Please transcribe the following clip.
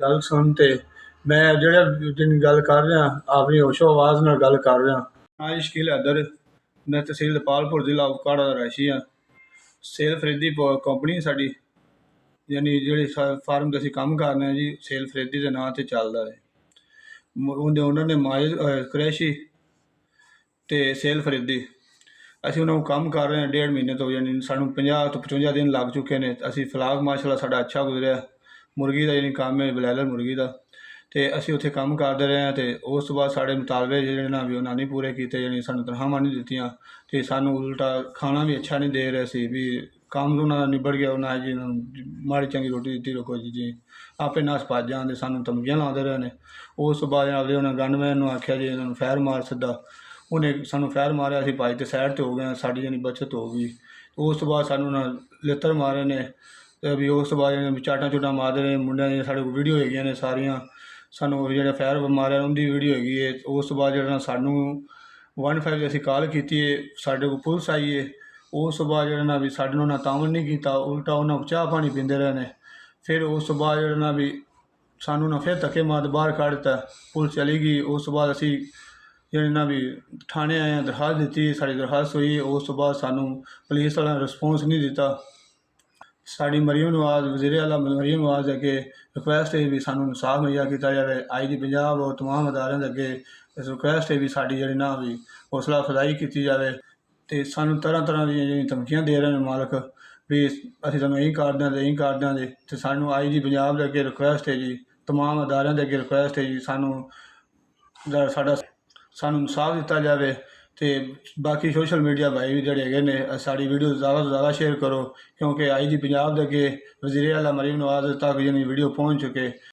ਗੱਲ ਸੁਣ ਤੇ ਮੈਂ ਜਿਹੜਾ ਜਿੰਨੀ ਗੱਲ ਕਰ ਰਿਹਾ ਆਪਣੀ ਹੋਸ਼ੋ ਆਵਾਜ਼ ਨਾਲ ਗੱਲ ਕਰ ਰਿਹਾ। ਹਾਂ ਸ਼ਕੀਲ हैदर, मैं तहसील पालपुर ਜ਼ਿਲ੍ਹਾ ਉਕਾੜਾ ਦਾ ਰਹਿਸ਼ੀ ਹਾਂ। ਸੇਲ ਫਰੀਦੀ ਕੰਪਨੀ ਸਾਡੀ, ਯਾਨੀ ਜਿਹੜੇ ਫਾਰਮ 'ਤੇ ਅਸੀਂ ਕੰਮ ਕਰਨੇ ਹਾਂ ਜੀ, ਸੇਲ ਫਰੀਦੀ ਦੇ ਨਾਂ 'ਤੇ ਚੱਲਦਾ ਹੈ। ਉਹਦੇ ਉਹਨਾਂ ਨੇ ਮਾਜਿਦ ਕੁਰੈਸ਼ੀ ਅਤੇ ਸੇਲ ਫਰੀਦੀ, ਅਸੀਂ ਉਹਨਾਂ ਨੂੰ ਕੰਮ ਕਰ ਰਹੇ ਹਾਂ 1.5 ਮਹੀਨੇ ਤੋਂ, ਯਾਨੀ ਸਾਨੂੰ 50 ਤੋਂ 55 ਦਿਨ ਲੱਗ ਚੁੱਕੇ ਨੇ। ਅਸੀਂ ਫਿਲਹਾਲ ਮਾਸ਼ਾਅੱਲਾ ਸਾਡਾ ਅੱਛਾ ਗੁਜ਼ਰਿਆ। ਮੁਰਗੀ ਦਾ ਯਾਨੀ ਕੰਮ ਹੈ, ਬਲੈਲਰ ਮੁਰਗੀ ਦਾ, ਅਤੇ ਅਸੀਂ ਉੱਥੇ ਕੰਮ ਕਰਦੇ ਰਹੇ ਹਾਂ। ਅਤੇ ਉਸ ਤੋਂ ਬਾਅਦ ਸਾਡੇ ਮੁਤਾਲਬੇ ਜਿਹੜੇ ਨਾ ਵੀ ਉਹਨਾਂ ਨਹੀਂ ਪੂਰੇ ਕੀਤੇ, ਯਾਨੀ ਸਾਨੂੰ ਤਨਖਾਹਾਂ ਨਹੀਂ ਦਿੱਤੀਆਂ, ਅਤੇ ਸਾਨੂੰ ਉਲਟਾ ਖਾਣਾ ਵੀ ਅੱਛਾ ਨਹੀਂ ਦੇ ਰਹੇ ਸੀ। ਵੀ ਕੰਮ ਉਹਨਾਂ ਦਾ ਨਿਬੜ ਗਿਆ, ਉਹਨਾਂ ਜੀ ਉਹਨਾਂ ਨੂੰ ਮਾੜੀ ਚੰਗੀ ਰੋਟੀ ਦਿੱਤੀ, ਰੋਕੋ ਜੀ ਆਪੇ ਨਸ ਭੱਜ ਜਾਂਦੇ, ਸਾਨੂੰ ਧਮਕੀਆਂ ਲਾਉਂਦੇ ਰਹੇ ਨੇ। ਉਸ ਤੋਂ ਬਾਅਦ ਆਪਦੇ ਉਹਨਾਂ ਗਨਮੈਨ ਨੂੰ ਆਖਿਆ ਜੀ ਇਹਨਾਂ ਨੂੰ ਫਾਇਰ ਮਾਰ ਸਿੱਧਾ, ਉਹਨੇ ਸਾਨੂੰ ਫਾਇਰ ਮਾਰਿਆ। ਅਸੀਂ ਭਾਈ ਤੇ ਸਾਈਡ 'ਤੇ ਹੋ ਗਏ, ਸਾਡੀ ਜਾਨੀ ਬਚਤ ਹੋ ਗਈ। ਉਸ ਤੋਂ ਬਾਅਦ ਸਾਨੂੰ ਉਹਨਾਂ ਲਿੱਤਰ ਮਾਰੇ ਨੇ, ਅਤੇ ਵੀ ਉਸ ਤੋਂ ਬਾਅਦ ਚਾਟਾਂ ਚੂਟਾਂ ਮਾਰਦੇ ਰਹੇ ਮੁੰਡਿਆਂ ਦੀਆਂ। ਸਾਡੇ ਕੋਲ ਵੀਡੀਓ ਹੈਗੀਆਂ ਨੇ ਸਾਰੀਆਂ, ਸਾਨੂੰ ਜਿਹੜਾ ਫਾਇਰ ਮਾਰਿਆ ਉਹਦੀ ਵੀਡੀਓ ਹੈਗੀ ਹੈ। ਉਸ ਤੋਂ ਬਾਅਦ ਜਿਹੜਾ ਸਾਨੂੰ 15 'ਤੇ ਅਸੀਂ ਕਾਲ ਕੀਤੀ ਹੈ, ਸਾਡੇ ਕੋਲ ਪੁਲਿਸ ਆਈ ਹੈ। ਉਸ ਤੋਂ ਬਾਅਦ ਜਿਹੜਾ ਨਾ ਵੀ ਸਾਡੇ ਨਾਲ ਉਹਨਾਂ ਤਾਮਨ ਨਹੀਂ ਕੀਤਾ, ਉਲਟਾ ਉਹਨਾਂ ਚਾਹ ਪਾਣੀ ਪੀਂਦੇ ਰਹੇ ਨੇ। ਫਿਰ ਉਸ ਤੋਂ ਬਾਅਦ ਜਿਹੜਾ ਨਾ ਵੀ ਸਾਨੂੰ ਨਾ ਫਿਰ ਧੱਕੇ ਮਾਰ ਬਾਹਰ ਕੱਢ ਦਿੱਤਾ, ਪੁਲਿਸ ਚਲੀ ਗਈ। ਉਸ ਤੋਂ ਬਾਅਦ ਅਸੀਂ ਜਿਹੜੇ ਨਾ ਵੀ ਥਾਣੇ ਆਏ ਹਾਂ, ਦਰਖਾਸਤ ਦਿੱਤੀ, ਸਾਡੀ ਦਰਖਾਸਤ ਹੋਈ। ਉਸ ਤੋਂ ਬਾਅਦ ਸਾਨੂੰ ਪੁਲਿਸ ਵਾਲਿਆਂ ਨੇ ਰਿਸਪੌਂਸ ਨਹੀਂ ਦਿੱਤਾ। ਸਾਡੀ ਮਰੀਮ ਨਵਾਜ਼, ਵਜ਼ੀਰ ਆਲਾ ਮਰੀਮ ਨਵਾਜ਼ ਦੇ ਅੱਗੇ ਰਿਕੁਐਸਟ ਹੈ ਵੀ ਸਾਨੂੰ ਇਨਸਾਫ ਮੁਹੱਈਆ ਕੀਤਾ ਜਾਵੇ। IG ਪੰਜਾਬ ਔਰ ਤਮਾਮ ਅਦਾਰਿਆਂ ਦੇ ਅੱਗੇ ਇਸ ਰਿਕੁਐਸਟ ਹੈ ਵੀ ਸਾਡੀ ਜਿਹੜੀ ਨਾ ਵੀ ਹੌਸਲਾ ਅਫਜ਼ਾਈ ਕੀਤੀ ਜਾਵੇ। ਅਤੇ ਸਾਨੂੰ ਤਰ੍ਹਾਂ ਤਰ੍ਹਾਂ ਦੀਆਂ ਜਿਹੜੀਆਂ ਧਮਕੀਆਂ ਦੇ ਰਹੇ ਨੇ ਮਾਲਕ, ਵੀ ਅਸੀਂ ਤੁਹਾਨੂੰ ਇਹੀ ਕਰ ਦਿਆਂਗੇ, ਇਹੀ ਕਰ ਦਿਆਂਗੇ। ਅਤੇ ਸਾਨੂੰ IG ਪੰਜਾਬ ਦੇ ਅੱਗੇ ਰਿਕੁਐਸਟ ਹੈ ਜੀ, ਤਮਾਮ ਅਦਾਰਿਆਂ ਦੇ ਅੱਗੇ ਰਿਕੁਐਸਟ ਹੈ ਜੀ, ਸਾਨੂੰ ਇਨਸਾਫ ਦਿੱਤਾ ਜਾਵੇ। ਅਤੇ ਬਾਕੀ ਸੋਸ਼ਲ ਮੀਡੀਆ ਭਾਈ ਵੀ ਜਿਹੜੇ ਹੈਗੇ ਨੇ, ਸਾਡੀ ਵੀਡੀਓ ਜ਼ਿਆਦਾ ਤੋਂ ਜ਼ਿਆਦਾ ਸ਼ੇਅਰ ਕਰੋ, ਕਿਉਂਕਿ IG ਪੰਜਾਬ ਦੇ ਅੱਗੇ ਵਜ਼ੀਰ ਆਲਾ ਮਰੀਮ ਨਵਾਜ਼ ਤੱਕ ਯਾਨੀ ਵੀਡੀਓ ਪਹੁੰਚ ਚੁੱਕੇ।